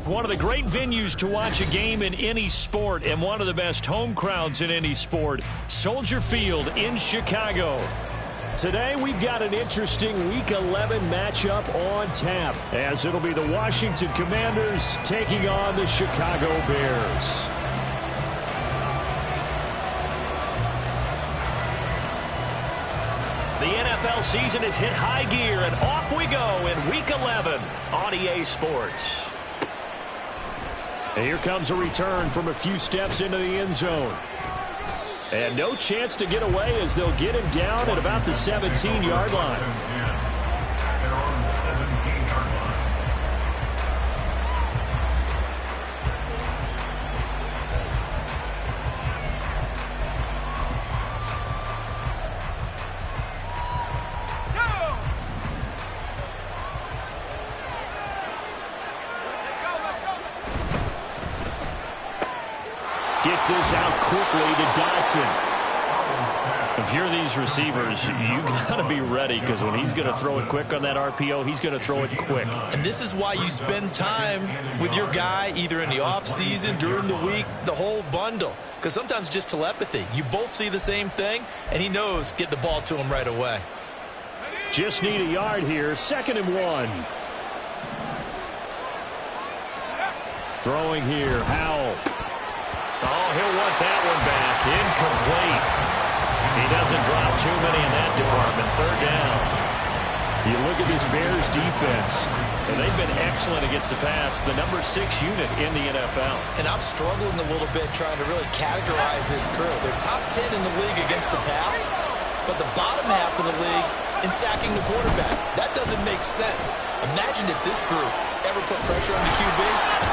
One of the great venues to watch a game in any sport and one of the best home crowds in any sport, Soldier Field in Chicago. Today we've got an interesting Week 11 matchup on tap, as it'll be the Washington Commanders taking on the Chicago Bears. The NFL season has hit high gear, and off we go in Week 11 on EA Sports. And here comes a return from a few steps into the end zone. And no chance to get away as they'll get him down at about the 17-yard line. Gets this out quickly to Dodson. If you're these receivers, you got to be ready, because when he's going to throw it quick on that RPO, he's going to throw it quick. And this is why you spend time with your guy either in the offseason, during the week, the whole bundle. Because sometimes just telepathy. You both see the same thing, and he knows get the ball to him right away. Just need a yard here. 2nd and 1. Throwing here, Howell. Oh, he'll want that one back. Incomplete. He doesn't drop too many in that department. 3rd down. You look at this Bears defense, and they've been excellent against the pass. The number 6 unit in the NFL. And I'm struggling a little bit trying to really categorize this crew. They're top 10 in the league against the pass, but the bottom half of the league in sacking the quarterback. That doesn't make sense. Imagine if this group ever put pressure on the QB,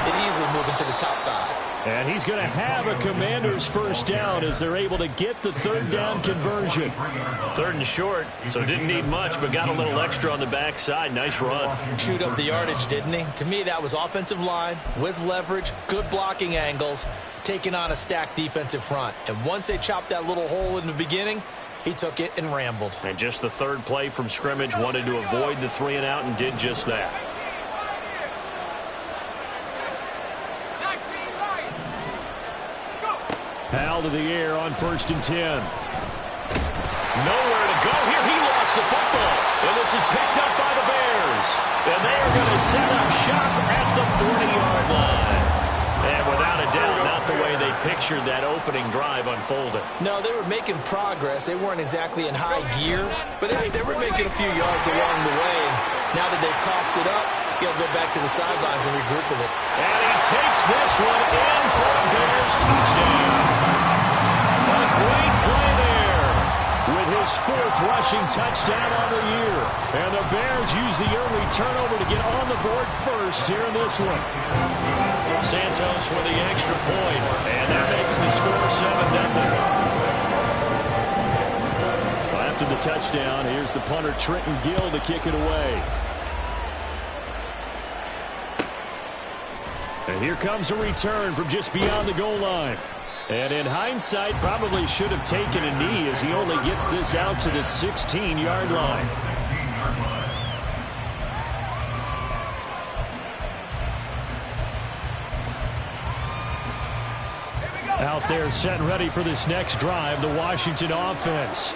it'd easily move into the top 5. And he's going to have a Commanders first down as they're able to get the 3rd down conversion. 3rd and short, so didn't need much, but got a little extra on the backside. Nice run. Chewed up the yardage, didn't he? To me, that was offensive line with leverage, good blocking angles, taking on a stacked defensive front. And once they chopped that little hole in the beginning, he took it and rambled. And just the 3rd play from scrimmage, wanted to avoid the 3 and out and did just that. Howell to the air on 1st and 10. Nowhere to go here. He lost the football. And this is picked up by the Bears. And they are going to set up shop at the 40-yard line. And without a doubt, not the way they pictured that opening drive unfolded. No, they were making progress. They weren't exactly in high gear, but they were making a few yards along the way. And now that they've coughed it up, he'll go back to the sidelines and regroup with it. And he takes this one in for a Bears touchdown. A great play there with his 4th rushing touchdown on the year. And the Bears use the early turnover to get on the board first here in this one. Santos with the extra point, and that makes the score 7-0. After the touchdown, here's the punter Trenton Gill to kick it away. And here comes a return from just beyond the goal line. And in hindsight, probably should have taken a knee as he only gets this out to the 16-yard line. Out there set and ready for this next drive, the Washington offense.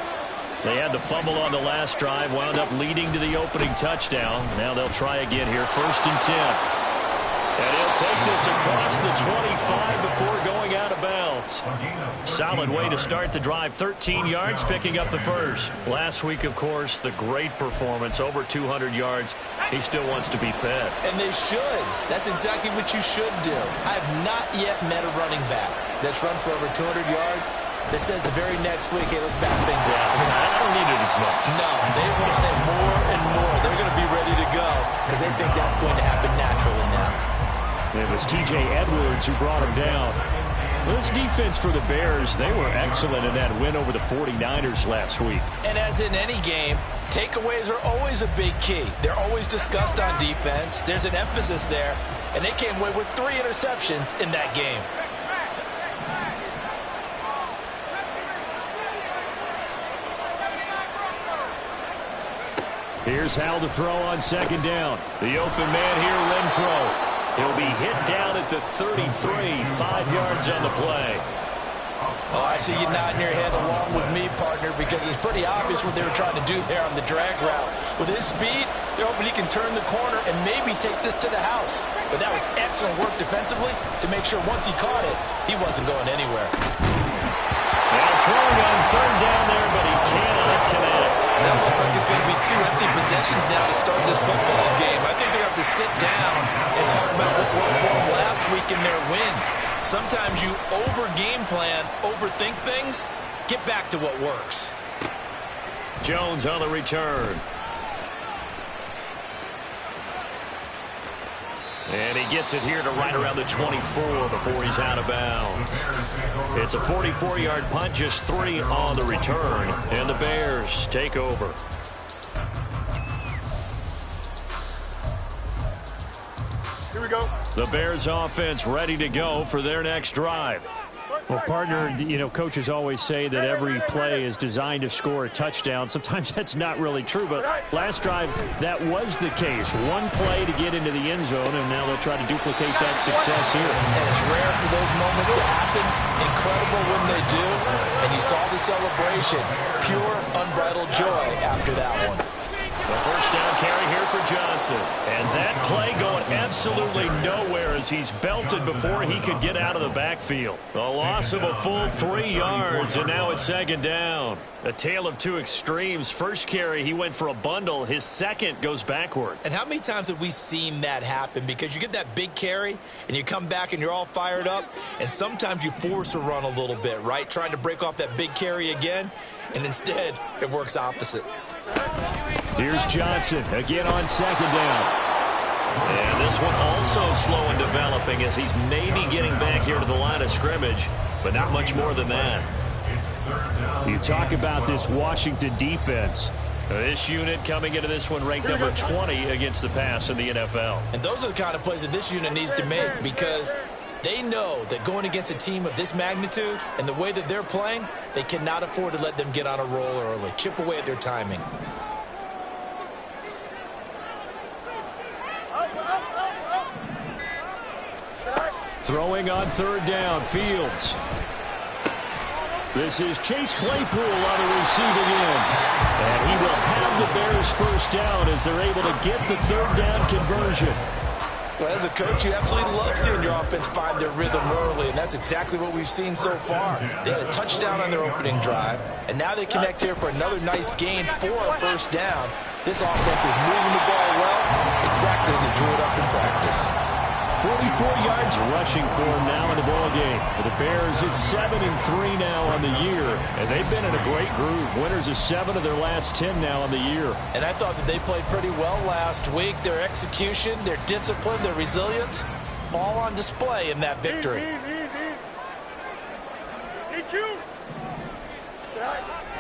They had the fumble on the last drive, wound up leading to the opening touchdown. Now they'll try again here, 1st and 10. And he'll take this across the 25 before going out of bounds. Solid way to start the drive. 13 yards, picking up the 1st. Last week, of course, the great performance, over 200 yards. He still wants to be fed. And they should. That's exactly what you should do. I have not yet met a running back that's run for over 200 yards that says the very next week, hey, let's back things up. I don't need it as much. No, they want it more and more. They're going to be ready to go because they think that's going to happen naturally now. It was T.J. Edwards who brought him down. This defense for the Bears, they were excellent in that win over the 49ers last week. And as in any game, takeaways are always a big key. They're always discussed on defense. There's an emphasis there, and they came away with 3 interceptions in that game. Here's Hal to throw on second down. The open man here, Renfro. He'll be hit down at the 33, 5 yards on the play. Oh, I see you nodding your head along with me, partner, because it's pretty obvious what they were trying to do there on the drag route. With his speed, they're hoping he can turn the corner and maybe take this to the house. But that was excellent work defensively to make sure once he caught it, he wasn't going anywhere. Now throwing on third down there, but he cannot connect. That looks like it's going to be 2 empty possessions now to start this football game. I think they're going to have to sit down and talk about what worked for them last week in their win. Sometimes you over-game plan, overthink things. Get back to what works. Jones on the return. And he gets it here to right around the 24 before he's out of bounds. It's a 44-yard punt, just 3 on the return. And the Bears take over. Here we go. The Bears offense ready to go for their next drive. Well, partner, you know, coaches always say that every play is designed to score a touchdown. Sometimes that's not really true, but last drive, that was the case. One play to get into the end zone, and now they'll try to duplicate that success here. And it's rare for those moments to happen. Incredible when they do. And you saw the celebration. Pure, unbridled joy after that one. The first down carry here for Johnson. And that play going absolutely nowhere as he's belted before he could get out of the backfield. A loss of a full 3 yards, and now it's second down. A tale of two extremes. First carry, he went for a bundle. His second goes backward. And how many times have we seen that happen? Because you get that big carry, and you come back and you're all fired up, and sometimes you force a run a little bit, right? Trying to break off that big carry again, and instead it works opposite. Here's Johnson again on second down. And this one also slow in developing as he's maybe getting back here to the line of scrimmage, but not much more than that. You talk about this Washington defense. This unit coming into this one ranked number 20 against the pass in the NFL. And those are the kind of plays that this unit needs to make because they know that going against a team of this magnitude and the way that they're playing, they cannot afford to let them get on a roll early. Chip away at their timing. Throwing on third down, Fields. This is Chase Claypool on the receiving end. And he will have the Bears first down as they're able to get the third down conversion. Well, as a coach, you absolutely love seeing your offense find their rhythm early, and that's exactly what we've seen so far. They had a touchdown on their opening drive, and now they connect here for another nice gain for a first down. This offense is moving the ball well, exactly as they drew it up in practice. 44 yards rushing for him now in the ball game. For the Bears, it's 7-3 now on the year, and they've been in a great groove. Winners of 7 of their last 10 now on the year. And I thought that they played pretty well last week. Their execution, their discipline, their resilience, all on display in that victory.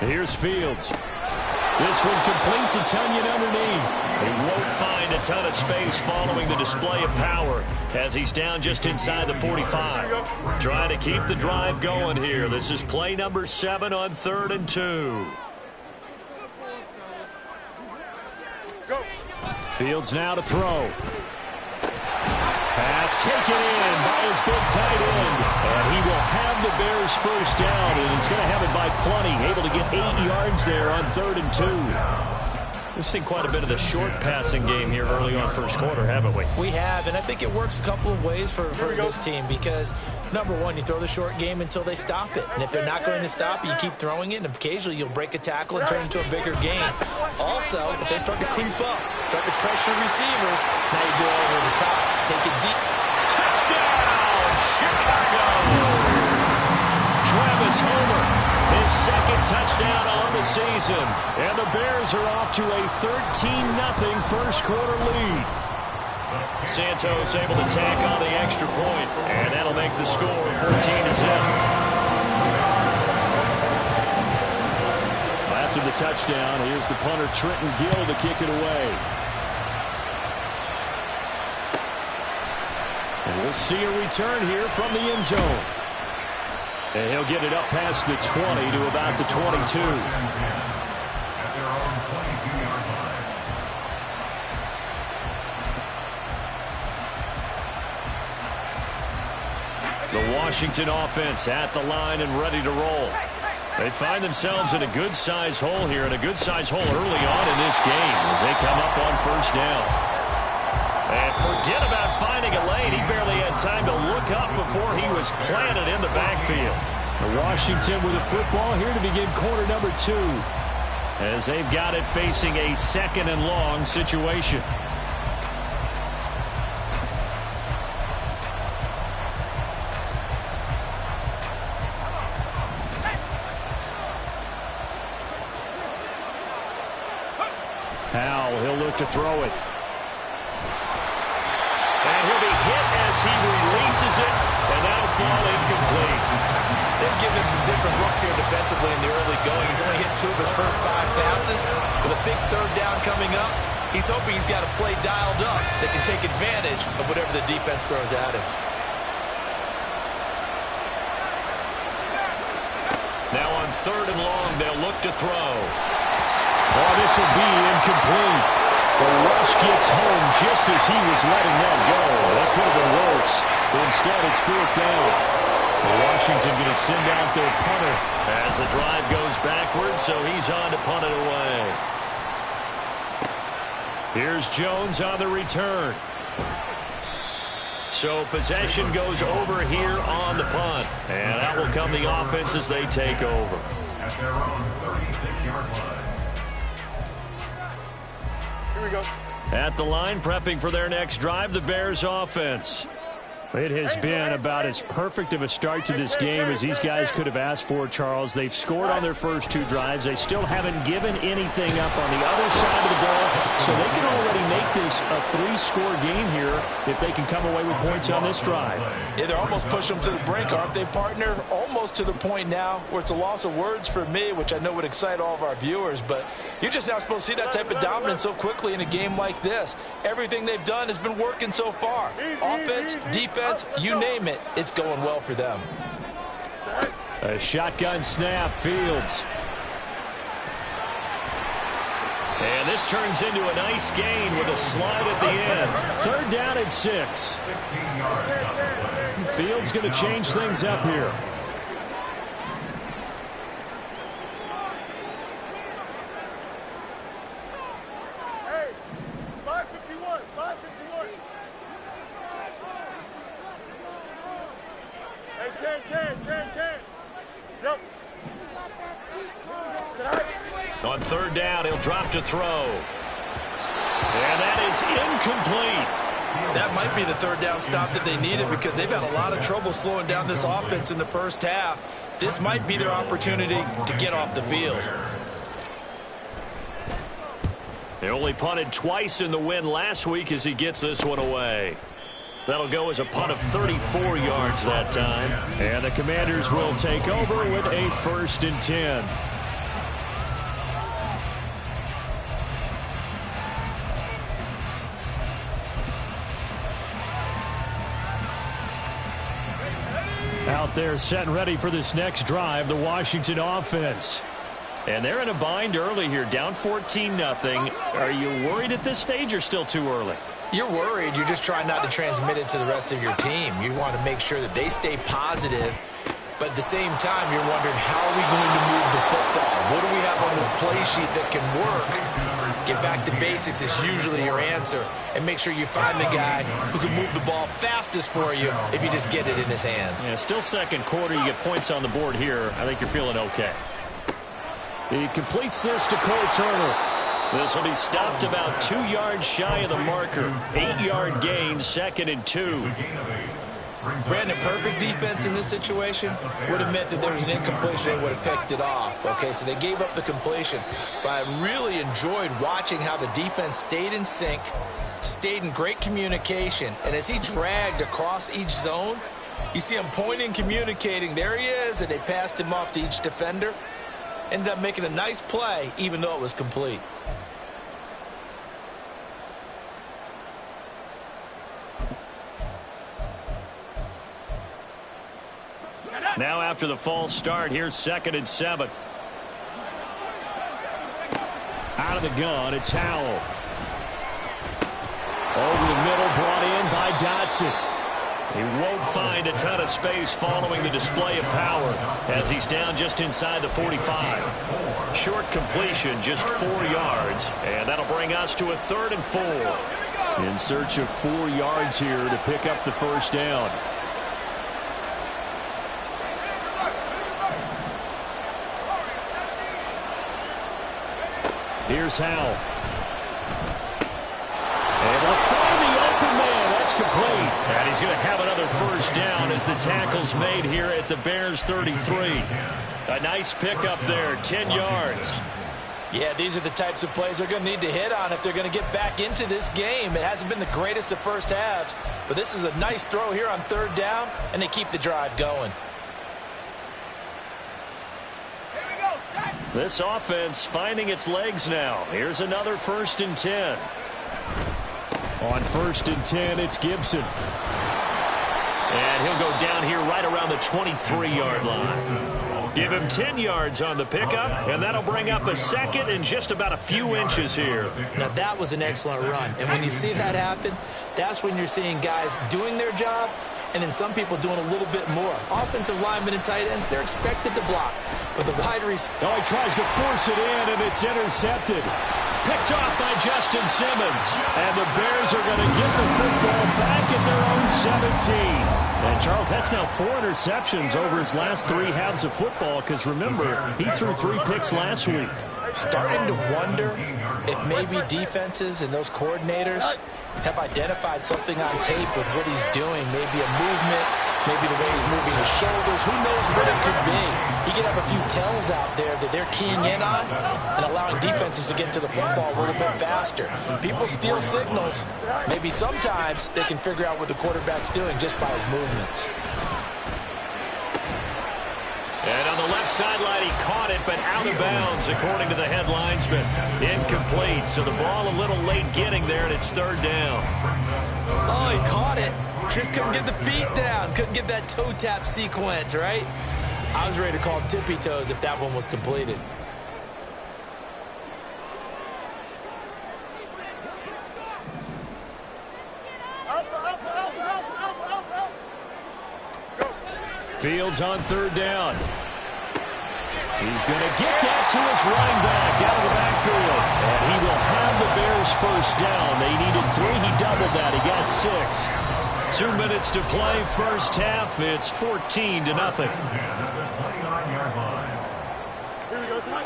Here's Fields. This one complete to Tunyon underneath. He won't find a ton of space following the display of power as he's down just inside the 45. Trying to keep the drive going here. This is play number 7 on 3rd and 2. Fields now to throw. Pass taken in by his big tight end. And he will have the Bears first down, and he's going to have it by plenty. Able to get 8 yards there on 3rd and 2. We've seen quite a bit of the short passing game here early on first quarter, haven't we? We have, and I think it works a couple of ways for this team because, number one, you throw the short game until they stop it. And if they're not going to stop it, you keep throwing it, and occasionally you'll break a tackle and turn it into a bigger game. Also, if they start to creep up, start to pressure receivers, now you go over the top, take it deep. Touchdown, Chicago! Travis Homer. His second touchdown on the season. And the Bears are off to a 13-0 first quarter lead. Santos able to tack on the extra point, and that'll make the score 14-0. After the touchdown, here's the punter Trenton Gill to kick it away. And we'll see a return here from the end zone. And he'll get it up past the 20 to about the 22. The Washington offense at the line and ready to roll. They find themselves in a good-sized hole here, and a good-sized hole early on in this game as they come up on first down. And forget about finding a lane. He barely had time to look up before he was planted in the backfield. Washington with the football here to begin quarter number 2. As they've got it facing a 2nd and long situation. Howell, he'll look to throw it. And he'll be hit as he releases it, and that'll fall incomplete. They've given him some different looks here defensively in the early going. He's only hit 2 of his first 5 passes. With a big 3rd down coming up, he's hoping he's got a play dialed up that can take advantage of whatever the defense throws at him. Now on 3rd and long, they'll look to throw. Oh, this will be incomplete. The rush gets home just as he was letting that go. That could have been worse. But instead, it's 4th down. Washington going to send out their punter. As the drive goes backwards, so he's on to punt it away. Here's Jones on the return. So possession goes over here on the punt. And that will come the offense as they take over. At their own 36-yard line. Here we go. At the line, prepping for their next drive, the Bears offense. It has been about as perfect of a start to this game as these guys could have asked for, Charles. They've scored on their first 2 drives. They still haven't given anything up on the other side of the ball, so they can already make this a 3-score game here if they can come away with points on this drive. Yeah, they're almost pushing them to the brink, aren't they, partner? Almost to the point now where it's a loss of words for me, which I know would excite all of our viewers, but you're just not supposed to see that type of dominance so quickly in a game like this. Everything they've done has been working so far. Offense, defense, you name it, it's going well for them. A shotgun snap, Fields. And this turns into a nice gain with a slide at the end. 3rd down and 6. Fields going to change things up here. Hey, 551, 551. Hey, 10. Yep. On 3rd down, he'll drop to throw. And that is incomplete. That might be the 3rd down stop that they needed because they've had a lot of trouble slowing down this offense in the first half. This might be their opportunity to get off the field. They only punted twice in the win last week as he gets this one away. That'll go as a punt of 34 yards that time. And the Commanders will take over with a 1st and 10. Out there set and ready for this next drive, the Washington offense. And they're in a bind early here, down 14-0. Are you worried at this stage or still too early? You're worried. You're just trying not to transmit it to the rest of your team. You want to make sure that they stay positive, but at the same time, you're wondering, how are we going to move the football? What do we have on this play sheet that can work? Get back to basics is usually your answer, and make sure you find the guy who can move the ball fastest for you if you just get it in his hands. Yeah, still 2nd quarter. You get points on the board here. I think you're feeling okay. He completes this to Cole Turner. This will be stopped about 2 yards shy of the marker. 8-yard gain, 2nd and 2. Brandon, perfect defense in this situation would have meant that there was an incompletion. They would have picked it off. Okay, so they gave up the completion. But I really enjoyed watching how the defense stayed in sync, stayed in great communication. And as he dragged across each zone, you see him pointing, communicating. There he is, and they passed him off to each defender. Ended up making a nice play, even though it was complete. Now after the false start, here's 2nd and 7. Out of the gun, it's Howell. Over the middle, brought in by Dotson. He won't find a ton of space following the display of power as he's down just inside the 45. Short completion, just 4 yards, and that'll bring us to a 3rd and 4. In search of 4 yards here to pick up the first down. Here's Howell. And we'll find the open man. That's complete. And he's going to have another first down as the tackle's made here at the Bears 33. A nice pickup there, 10 yards. Yeah, these are the types of plays they're going to need to hit on if they're going to get back into this game. It hasn't been the greatest of first halves, but this is a nice throw here on 3rd down, and they keep the drive going. This offense finding its legs now. Here's another 1st and 10. On 1st and 10, it's Gibson. And he'll go down here right around the 23-yard line. Give him 10 yards on the pickup, and that'll bring up a 2nd and just about a few inches here. Now, that was an excellent run. And when you see that happen, that's when you're seeing guys doing their job and then some people doing a little bit more. Offensive linemen and tight ends, they're expected to block. But the wide receiver... Oh, he tries to force it in, and it's intercepted. Picked off by Justin Simmons. And the Bears are going to get the football back at their own 17. And, Charles, that's now 4 interceptions over his last 3 halves of football, because, remember, he threw 3 picks last week. Starting to wonder if maybe defenses and those coordinators have identified something on tape with what he's doing. Maybe a movement, maybe the way he's moving his shoulders. Who knows what it could be? He could have a few tells out there that they're keying in on and allowing defenses to get to the football a little bit faster. People steal signals. Maybe sometimes they can figure out what the quarterback's doing just by his movements. And on the left sideline, he caught it, but out of bounds, according to the head linesman. Incomplete, so the ball a little late getting there, and it's 3rd down. Oh, he caught it. Just couldn't get the feet down. Couldn't get that toe tap sequence, right? I was ready to call him tippy toes if that one was completed. Fields on 3rd down. He's going to get that to his running back out of the backfield. And he will have the Bears first down. They needed 3. He doubled that. He got 6. 2 minutes to play, first half. It's 14-0. Here we go, son.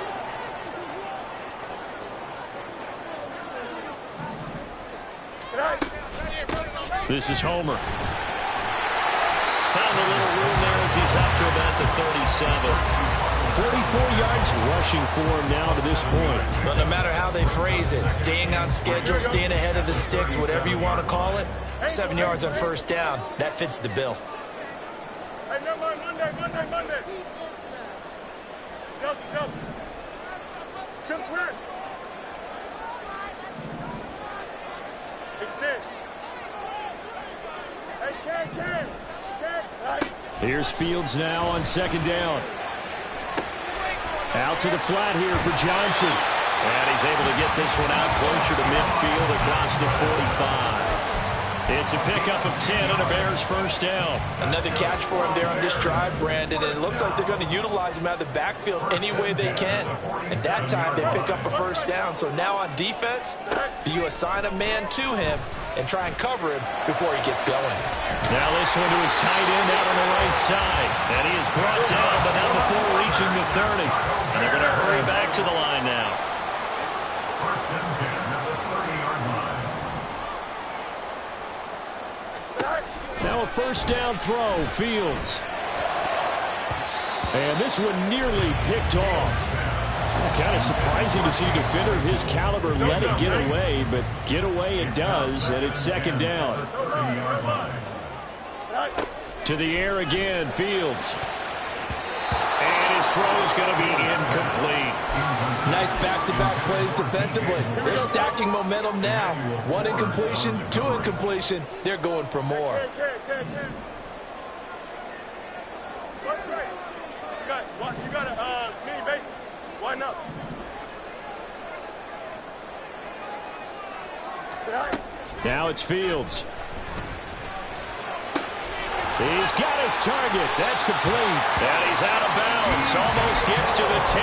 This is Homer. Found a little room there as he's up to about the 37. 44 yards rushing for him now to this point. But no matter how they phrase it, staying on schedule, staying ahead of the sticks, whatever you want to call it, 7 yards on first down, that fits the bill. Hey, no, Monday. Chelsea. Just win. Extend. Hey, Ken. Right. Here's Fields now on 2nd down. Out to the flat here for Johnson. And he's able to get this one out closer to midfield across the 45. It's a pickup of 10 and a Bears first down. Another catch for him there on this drive, Brandon, and it looks like they're going to utilize him out of the backfield any way they can. At that time, they pick up a first down. So now on defense, do you assign a man to him and try and cover him before he gets going? Now this one to his tight end out on the right side. And he is brought down, but not before reaching the 30. And they're going to hurry back to the line now. First and 10 at the 30-yard line. Now a first down throw, Fields. And this one nearly picked off. Kind of surprising to see a defender of his caliber let it get away, but get away it does, and it's 2nd down. To the air again, Fields. And his throw is going to be incomplete. Nice back-to-back plays defensively. They're stacking momentum now. 1 incompletion, 2 incompletion. They're going for more. You got a mini base. Why not? Now it's Fields. He's got his target. That's complete. And he's out of bounds. Almost gets to the 10.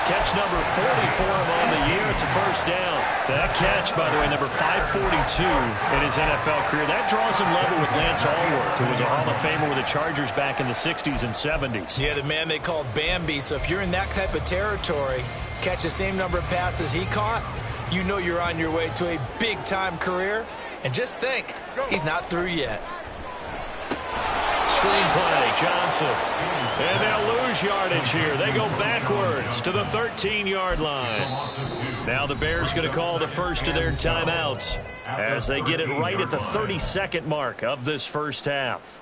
Catch number 40 for him on the year. It's a first down. That catch, by the way, number 542 in his NFL career. That draws him level with Lance Allworth, who was a Hall of Famer with the Chargers back in the 60s and 70s. Yeah, the man they called Bambi. So if you're in that type of territory, catch the same number of passes he caught, you know you're on your way to a big-time career. And just think, he's not through yet. Screen play, Johnson. And they'll lose yardage here. They go backwards to the 13-yard line. Now the Bears going to call the first of their timeouts as they get it right at the 32nd mark of this first half.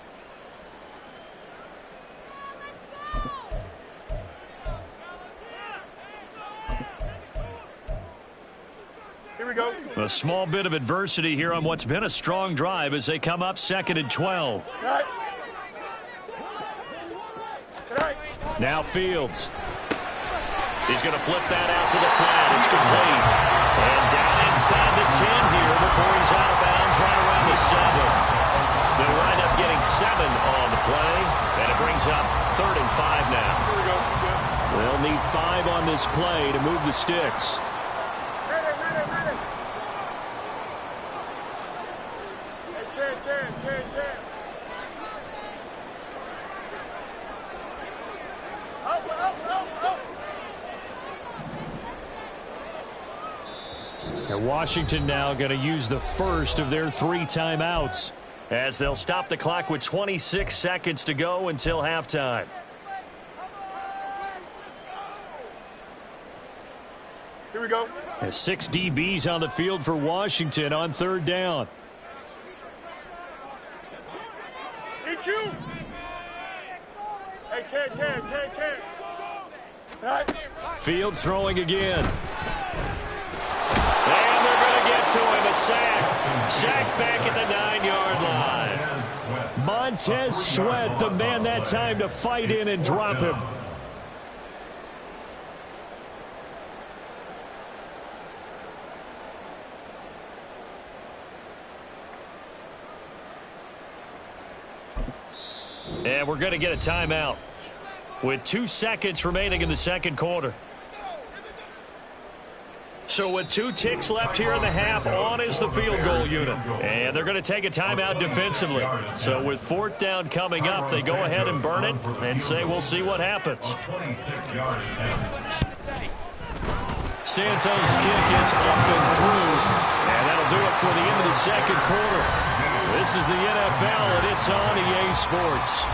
Here we go. A small bit of adversity here on what's been a strong drive as they come up 2nd and 12. Right. Right. Now Fields. He's going to flip that out to the flat. It's complete. And down inside the 10 here before he's out of bounds right around the 7. They'll wind up getting 7 on the play. And it brings up 3rd and 5 now. Here we go. They'll need 5 on this play to move the sticks. Ready. Hey, Chen. And Washington now going to use the first of their 3 timeouts as they'll stop the clock with 26 seconds to go until halftime. Here we go. There's 6 DBs on the field for Washington on 3rd down. EQ. Hey, Chen. Right. Fields throwing again. And they're going to get to him. A sack. Sack back at the 9-yard line. Montez Sweat, the man that time to fight in and drop him. And we're going to get a timeout with 2 seconds remaining in the second quarter. So with 2 ticks left here in the half, on is the field goal unit. And they're going to take a timeout defensively. So with 4th down coming up, they go ahead and burn it and say we'll see what happens. Santos' kick is up and through. And that'll do it for the end of the second quarter. This is the NFL, and it's on EA Sports.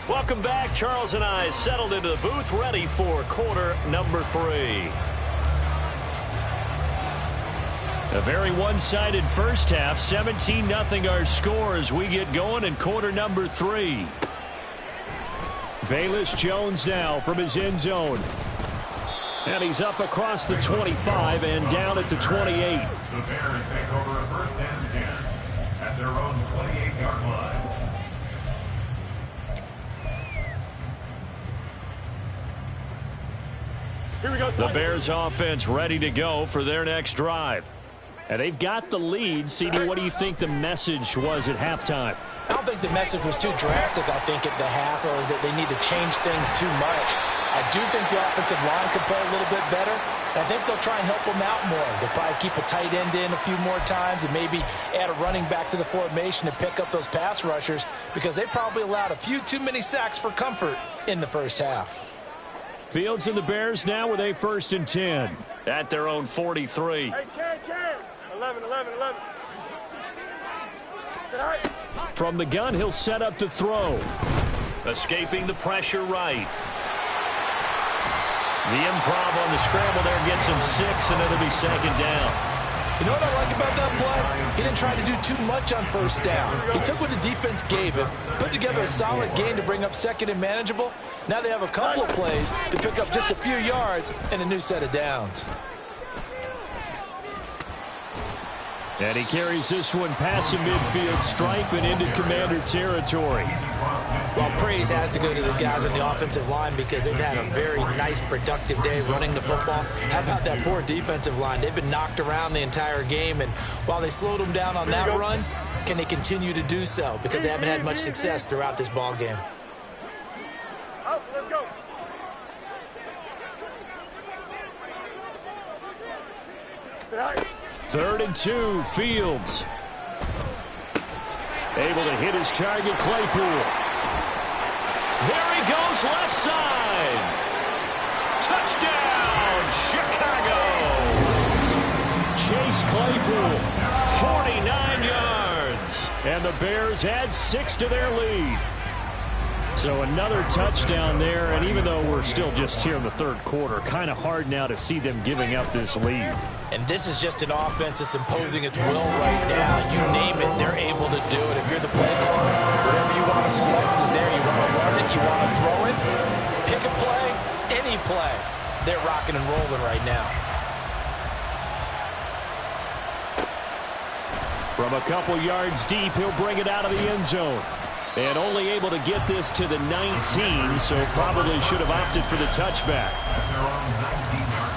Welcome back. Charles and I settled into the booth, ready for quarter number 3. A very one-sided first half, 17-0 our score as we get going in quarter number 3. Velus Jones now from his end zone. And he's up across the 25 and down at the 28. The Bears take over 1st and 10 at their own 28-yard line. Here we go. The Bears offense ready to go for their next drive. And they've got the lead. CD, what do you think the message was at halftime? I don't think the message was too drastic, I think, at the half, or that they need to change things too much. I do think the offensive line could play a little bit better. I think they'll try and help them out more. They'll probably keep a tight end in a few more times and maybe add a running back to the formation to pick up those pass rushers because they probably allowed a few too many sacks for comfort in the first half. Fields and the Bears now with a 1st and 10 at their own 43. Hey, Chen. 11. From the gun, he'll set up to throw. Escaping the pressure right. The improv on the scramble there gets him 6, and it'll be 2nd down. You know what I like about that play? He didn't try to do too much on 1st down. He took what the defense gave him, put together a solid gain to bring up 2nd and manageable. Now they have a couple of plays to pick up just a few yards and a new set of downs. And he carries this one past the midfield stripe and into Commander territory. Well, praise has to go to the guys on the offensive line because they've had a very nice, productive day running the football. How about that poor defensive line? They've been knocked around the entire game, and while they slowed them down on that run, can they continue to do so? Because they haven't had much success throughout this ball game. Out, let's go. Right. 3rd and 2, Fields. Able to hit his target, Claypool. There he goes, left side. Touchdown, Chicago. Chase Claypool, 49 yards. And the Bears add 6 to their lead. So another touchdown there, and even though we're still just here in the 3rd quarter, kind of hard now to see them giving up this lead. And this is just an offense that's imposing its will right now. You name it, they're able to do it. If you're the play caller, whatever you want to select is there. You want to run it, you want to throw it, pick a play, any play. They're rocking and rolling right now. From a couple yards deep, he'll bring it out of the end zone. And only able to get this to the 19, so probably should have opted for the touchback. At their own 19-yard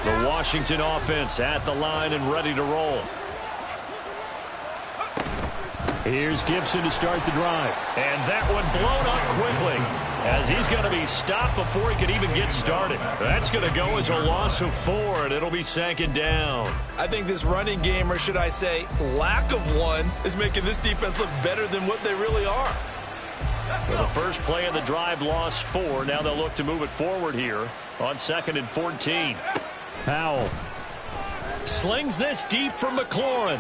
line. The Washington offense at the line and ready to roll. Here's Gibson to start the drive. And that one blown up quickly, as he's going to be stopped before he can even get started. That's going to go as a loss of 4, and it'll be 2nd down. I think this running game, or should I say lack of one, is making this defense look better than what they really are. For the first play of the drive, lost 4. Now they'll look to move it forward here on 2nd and 14. Powell slings this deep from McLaurin.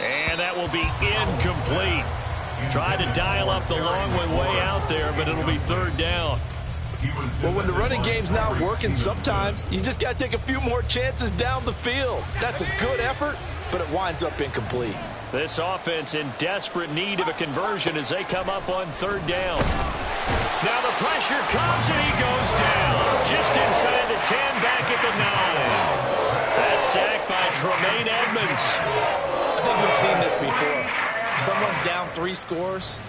And that will be incomplete. Tried to dial up the long one way out there, but it'll be 3rd down. Well, when the running game's not working, sometimes you just got to take a few more chances down the field. That's a good effort, but it winds up incomplete. This offense in desperate need of a conversion as they come up on 3rd down. Now the pressure comes and he goes down. Just inside the 10, back at the 9. That's sacked by Tremaine Edmonds. I think we've seen this before. Someone's down 3 scores.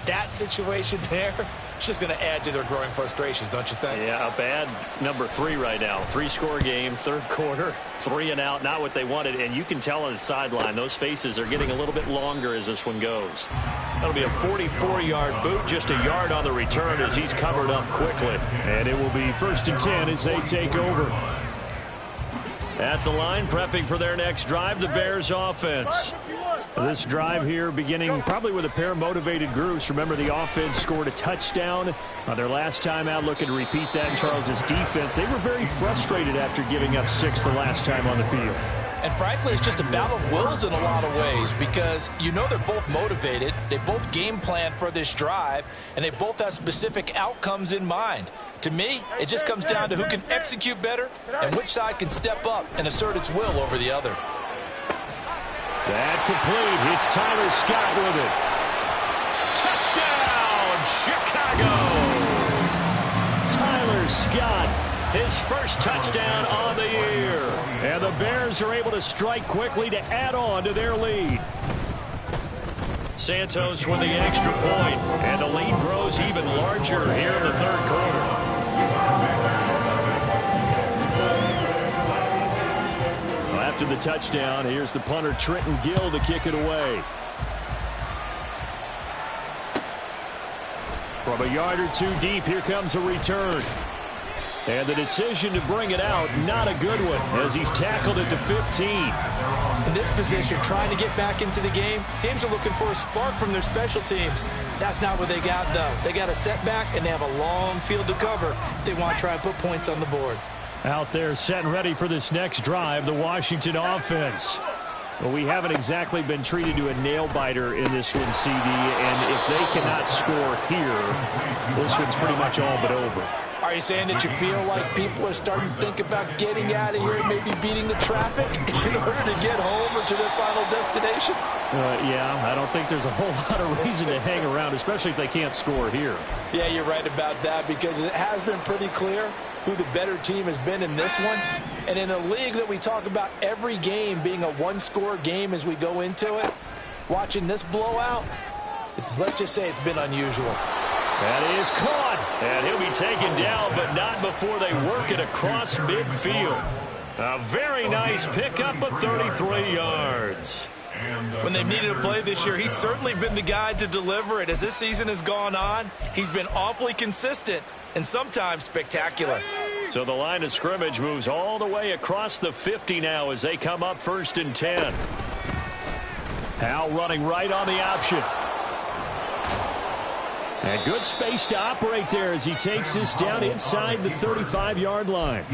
That situation there, it's just going to add to their growing frustrations, don't you think? Yeah, a bad number 3 right now. 3-score game, 3rd quarter, 3 and out, not what they wanted. And you can tell on the sideline, those faces are getting a little bit longer as this one goes. That'll be a 44-yard boot, just a yard on the return as he's covered up quickly. And it will be 1st and 10 as they take over. At the line, prepping for their next drive, the Bears offense. This drive here beginning probably with a pair of motivated groups. Remember, the offense scored a touchdown on their last time out. Looking to repeat that in Charles's defense. They were very frustrated after giving up 6 the last time on the field. And frankly, it's just a battle of wills in a lot of ways because you know they're both motivated. They both game plan for this drive, and they both have specific outcomes in mind. To me, it just comes down to who can execute better and which side can step up and assert its will over the other. That complete. It's Tyler Scott with it. Touchdown, Chicago! Tyler Scott, his first touchdown on the year. And the Bears are able to strike quickly to add on to their lead. Santos with the extra point, and the lead grows even larger here in the 3rd quarter. After the touchdown, here's the punter Trenton Gill to kick it away. From a yard or 2 deep, here comes a return. And the decision to bring it out, not a good one, as he's tackled at the 15. In this position, trying to get back into the game, teams are looking for a spark from their special teams. That's not what they got, though. They got a setback, and they have a long field to cover if they want to try and put points on the board. Out there set and ready for this next drive, the Washington offense. Well, we haven't exactly been treated to a nail-biter in this one, CD, and if they cannot score here, this one's pretty much all but over. All Are you saying that you feel like people are starting to think about getting out of here and maybe beating the traffic in order to get home or to their final destination? Yeah, I don't think there's a whole lot of reason to hang around, especially if they can't score here. Yeah, you're right about that, because it has been pretty clear who the better team has been in this one. And in a league that we talk about every game being a one-score game as we go into it, watching this blowout, let's just say it's been unusual. That is caught, and he'll be taken down, but not before they work it across midfield. A very nice pickup of 33 yards. When they've needed a play this year, he's certainly been the guy to deliver it. As this season has gone on, he's been awfully consistent and sometimes spectacular. So the line of scrimmage moves all the way across the 50 now as they come up 1st and 10. Howell running right on the option. And good space to operate there as he takes this down inside the 35-yard line.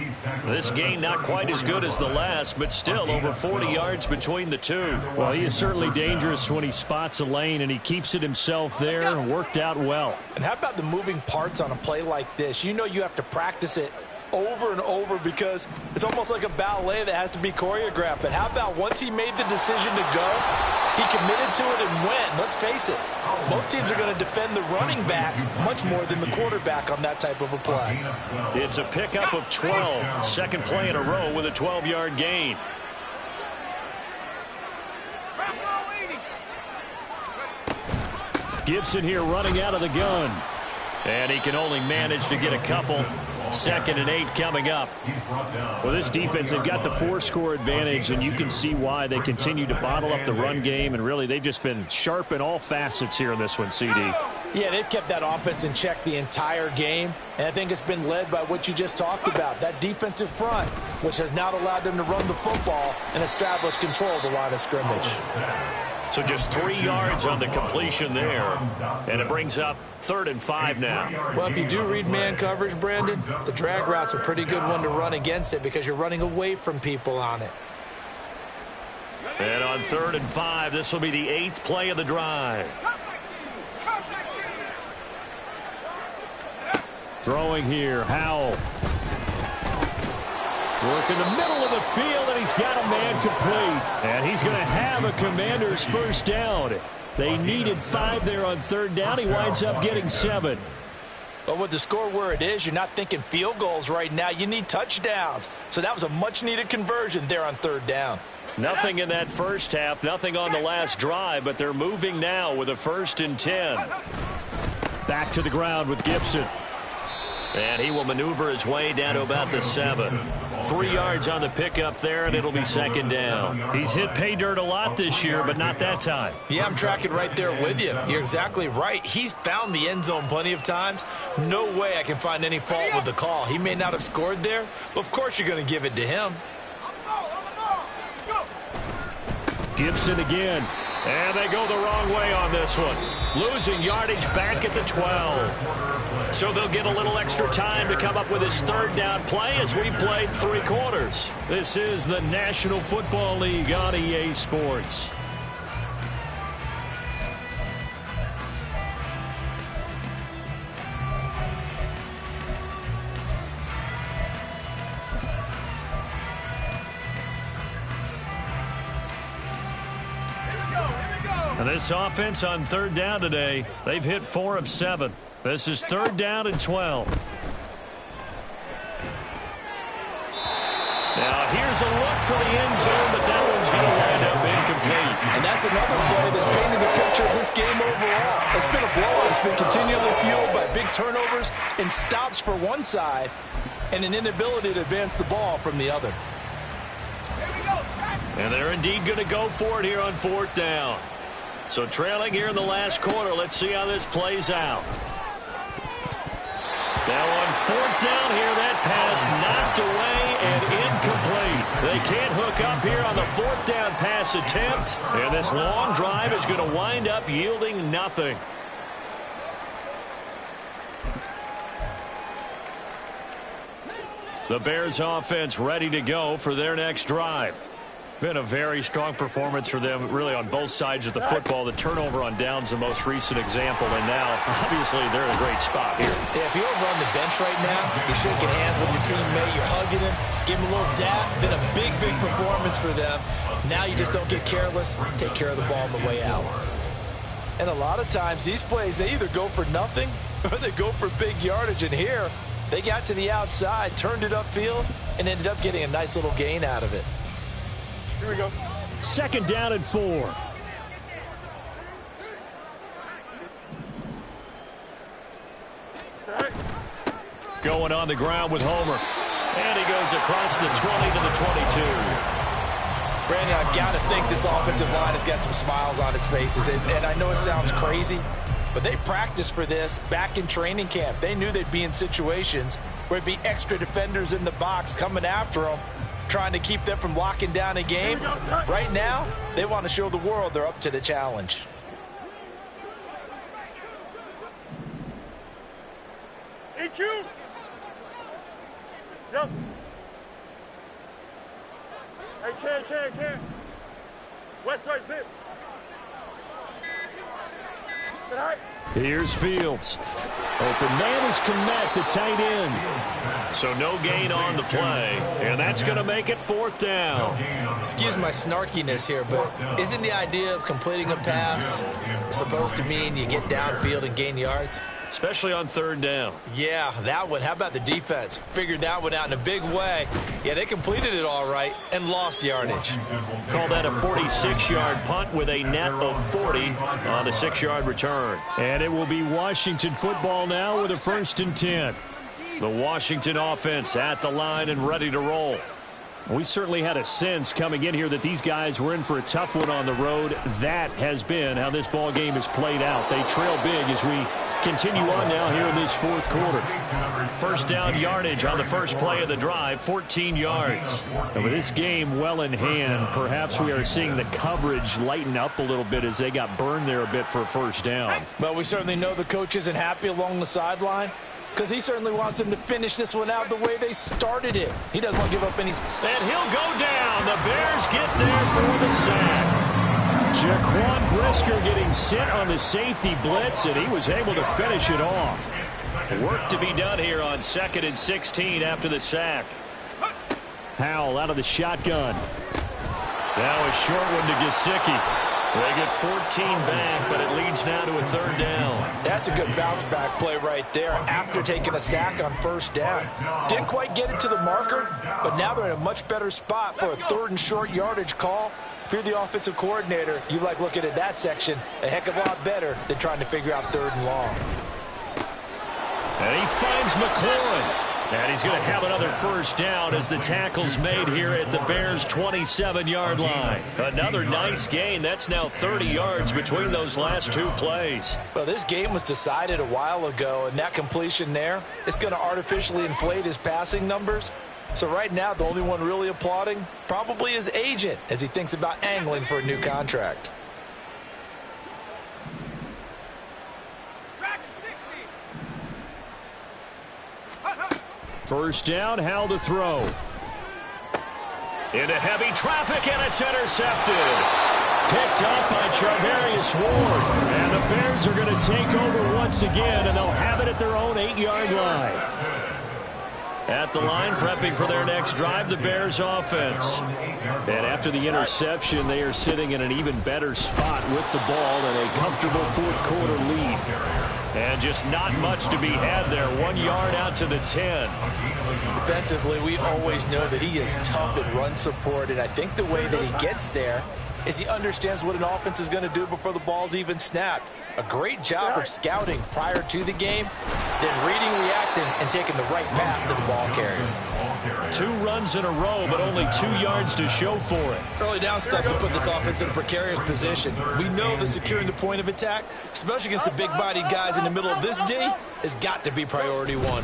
This gain not quite as good as the last, but still over 40 yards between the two. Well, he is certainly dangerous when he spots a lane, and he keeps it himself there and worked out well. And how about the moving parts on a play like this? You know you have to practice it over and over because it's almost like a ballet that has to be choreographed. But how about once he made the decision to go, he committed to it and went. Let's face it, most teams are going to defend the running back much more than the quarterback on that type of a play. It's a pickup of 12. Second play in a row with a 12-yard gain. Gibson here running out of the gun. And he can only manage to get a couple. 2nd and 8 coming up. Well, this defense, they've got the 4-score advantage, and you can see why they continue to bottle up the run game, and really they've just been sharp in all facets here in this one, CD. Yeah, they've kept that offense in check the entire game, and I think it's been led by what you just talked about, that defensive front, which has not allowed them to run the football and establish control of the line of scrimmage. So just 3 yards on the completion there. And it brings up 3rd and 5 now. Well, if you do read man coverage, Brandon, the drag route's a pretty good one to run against it because you're running away from people on it. And on 3rd and 5, this will be the 8th play of the drive. Throwing here, Howell. Work in the middle of the field, and he's got a man complete. And he's going to have a Commander's first down. They needed 5 there on 3rd down. He winds up getting 7. But with the score where it is, you're not thinking field goals right now. You need touchdowns. So that was a much-needed conversion there on 3rd down. Nothing in that first half, nothing on the last drive, but they're moving now with a 1st and 10. Back to the ground with Gibson. And he will maneuver his way down to about the 7. 3 yards on the pickup there, and it'll be 2nd down. He's hit pay dirt a lot this year, but not that time. Yeah, I'm tracking right there with you. You're exactly right. He's found the end zone plenty of times. No way I can find any fault with the call. He may not have scored there, but of course you're going to give it to him. Gibson again. And they go the wrong way on this one. Losing yardage back at the 12. So they'll get a little extra time to come up with his 3rd down play as we played 3 quarters. This is the National Football League on EA Sports. And this offense on 3rd down today, they've hit 4 of 7. This is 3rd down and 12. Now here's a look for the end zone, but that one's going to wind up incomplete. And that's another play that's painted a picture of this game overall. It's been a blowout. It's been continually fueled by big turnovers and stops for one side and an inability to advance the ball from the other. And they're indeed going to go for it here on 4th down. So trailing here in the last quarter, let's see how this plays out. Now on 4th down here, that pass knocked away and incomplete. They can't hook up here on the 4th down pass attempt. And this long drive is going to wind up yielding nothing. The Bears offense ready to go for their next drive. Been a very strong performance for them, really, on both sides of the football. The turnover on downs, the most recent example, and now, obviously, they're in a great spot here. Yeah, if you're over on the bench right now, you're shaking hands with your teammate, you're hugging him, give him a little dap. Been a big, big performance for them. Now you just don't get careless, take care of the ball on the way out. And a lot of times, these plays, they either go for nothing or they go for big yardage. And here, they got to the outside, turned it upfield, and ended up getting a nice little gain out of it. Here we go. 2nd down and 4. Going on the ground with Homer. And he goes across the 20 to the 22. Brandon, I've got to think this offensive line has got some smiles on its faces. And I know it sounds crazy, but they practiced for this back in training camp. They knew they'd be in situations where it'd be extra defenders in the box coming after them, trying to keep them from locking down a game. Right now, they want to show the world they're up to the challenge. EQ! Yes. Hey, can. West side, zip. Sit high. Here's Fields. Open man is Kmet, the tight end. So no gain on the play, and that's going to make it 4th down. Excuse my snarkiness here, but isn't the idea of completing a pass supposed to mean you get downfield and gain yards? Especially on 3rd down. Yeah, that one. How about the defense? Figured that one out in a big way. Yeah, they completed it all right and lost yardage. Call that a 46-yard punt with a net of 40 on the 6-yard return. And it will be Washington football now with a 1st and 10. The Washington offense at the line and ready to roll. We certainly had a sense coming in here that these guys were in for a tough one on the road. That has been how this ball game has played out. They trail big as we continue on now here in this 4th quarter. 1st down yardage on the first play of the drive, 14 yards. And with this game well in hand, perhaps we are seeing the coverage lighten up a little bit as they got burned there a bit for a 1st down. But we certainly know the coach isn't happy along the sideline, because he certainly wants them to finish this one out the way they started it. He doesn't want to give up any. And he'll go down. The Bears get there for the sack. Jaquan Brisker getting set on the safety blitz, and he was able to finish it off. Work to be done here on 2nd and 16 after the sack. Howell out of the shotgun. Now a short one to Gesicki. They get 14 back, but it leads now to a 3rd down. That's a good bounce back play right there after taking a sack on 1st down. Didn't quite get it to the marker, but now they're in a much better spot for a 3rd and short yardage call. If you're the offensive coordinator, you like looking at that section a heck of a lot better than trying to figure out 3rd and long. And he finds McLaurin. And he's going to have another 1st down as the tackle's made here at the Bears' 27-yard line. Another nice gain. That's now 30 yards between those last 2 plays. Well, this game was decided a while ago, and that completion there is going to artificially inflate his passing numbers. So right now, the only one really applauding probably his agent as he thinks about angling for a new contract. First down, Howell to throw. Into heavy traffic, and it's intercepted. Picked up by Charvarius Ward. And the Bears are going to take over once again, and they'll have it at their own 8-yard line. At the line, prepping for their next drive, the Bears offense. And after the interception, they are sitting in an even better spot with the ball and a comfortable 4th quarter lead. And just not much to be had there. 1 yard out to the 10. Defensively, we always know that he is tough in run support, and I think the way that he gets there is he understands what an offense is going to do before the ball's even snapped. A great job of scouting prior to the game, then reading, reacting, and taking the right path to the ball carrier. 2 runs in a row, but only 2 yards to show for it. Early down stuff will put this offense in a precarious position. We know that securing the point of attack, especially against the big-bodied guys in the middle of this D, has got to be priority 1. All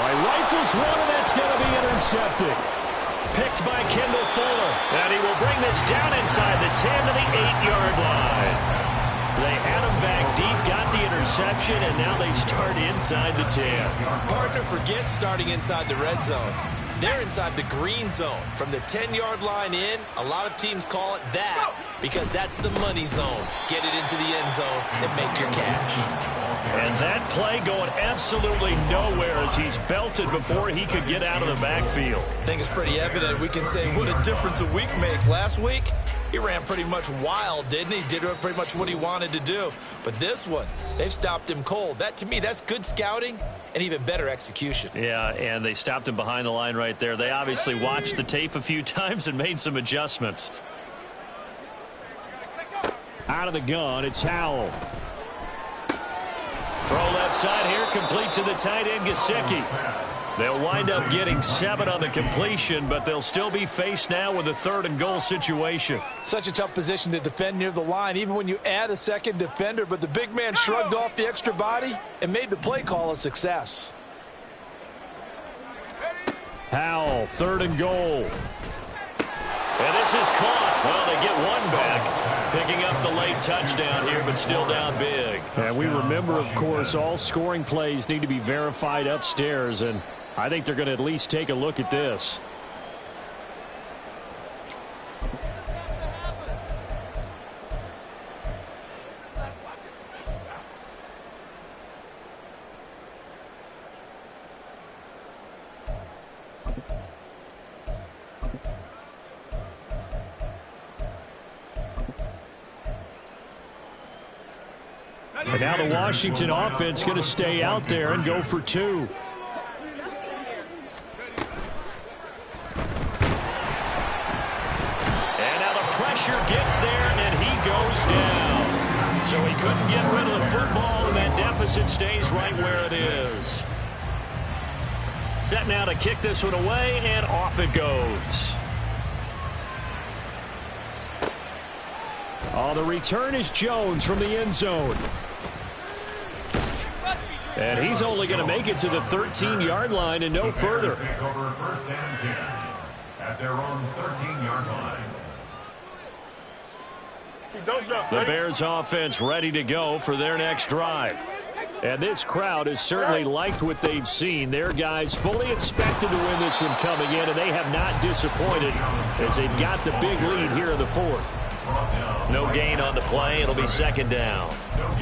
right, rifles one, and that's going to be intercepted. Picked by Kendall Fuller. And he will bring this down inside the 10 to the 8-yard line. They had him back deep, got the interception, and now they start inside the 10. Partner forgets starting inside the red zone. They're inside the green zone. From the 10-yard line in, a lot of teams call it that because that's the money zone. Get it into the end zone and make your cash. And that play going absolutely nowhere as he's belted before he could get out of the backfield. I think it's pretty evident. We can say what a difference a week makes. Last week, he ran pretty much wild, didn't he? Did pretty much what he wanted to do. But this one, they've stopped him cold. That, to me, that's good scouting and even better execution. Yeah, and they stopped him behind the line right there. They obviously watched the tape a few times and made some adjustments. Out of the gun, it's Howell. Throw left side here, complete to the tight end, Gesicki. They'll wind up getting 7 on the completion, but they'll still be faced now with a 3rd and goal situation. Such a tough position to defend near the line, even when you add a second defender, but the big man shrugged off the extra body and made the play call a success. Howell, 3rd and goal. And this is caught. Well, they get one back. Picking up the late touchdown here, but still down big. And we remember, of course, all scoring plays need to be verified upstairs, and I think they're going to at least take a look at this. And now the Washington offense going to stay out there and go for 2. And now the pressure gets there, and he goes down. So he couldn't get rid of the football, and that deficit stays right where it is. Set now to kick this one away, and off it goes. Oh, the return is Jones from the end zone. And he's only going to make it to the 13-yard line and no further. Take over 1st and 10 at their own 13-yard line. The Bears offense ready to go for their next drive. And this crowd has certainly liked what they've seen. Their guys fully expected to win this one coming in, and they have not disappointed as they've got the big lead here in the 4th. No gain on the play. It'll be 2nd down.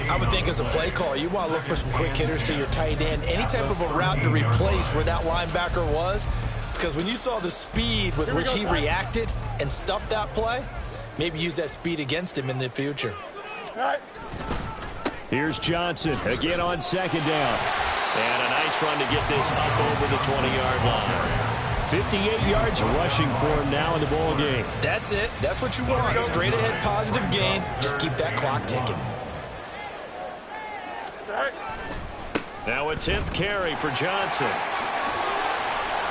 I would think as a play call, you want to look for some quick hitters to your tight end. Any type of a route to replace where that linebacker was. Because when you saw the speed with which he reacted and stuffed that play, maybe use that speed against him in the future. Here's Johnson again on 2nd down. And a nice run to get this up over the 20-yard line. 58 yards rushing for him now in the ball game. That's it. That's what you want. Straight ahead positive gain. Just keep that clock ticking. Now a 10th carry for Johnson.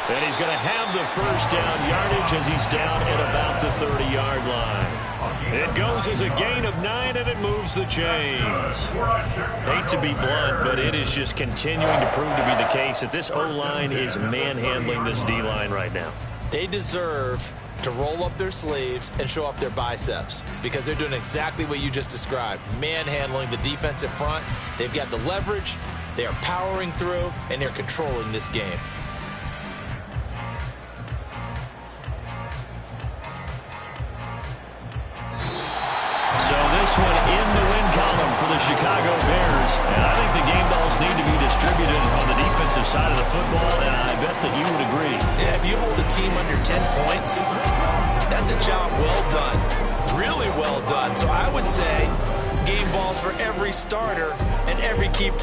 And he's going to have the 1st down yardage as he's down at about the 30-yard line. It goes as a gain of 9, and it moves the chains. Hate to be blunt, but it is just continuing to prove to be the case that this O-line is manhandling this D-line right now. They deserve to roll up their sleeves and show up their biceps because they're doing exactly what you just described, manhandling the defensive front. They've got the leverage, they are powering through, and they're controlling this game. So this one in the win column for the Chicago Bears. And I think the game balls need to be distributed on the defensive side of the football, and I bet that you would agree. Yeah, if you hold a team under 10 points, that's a job well done. Really well done. So I would say game balls for every starter and every key player.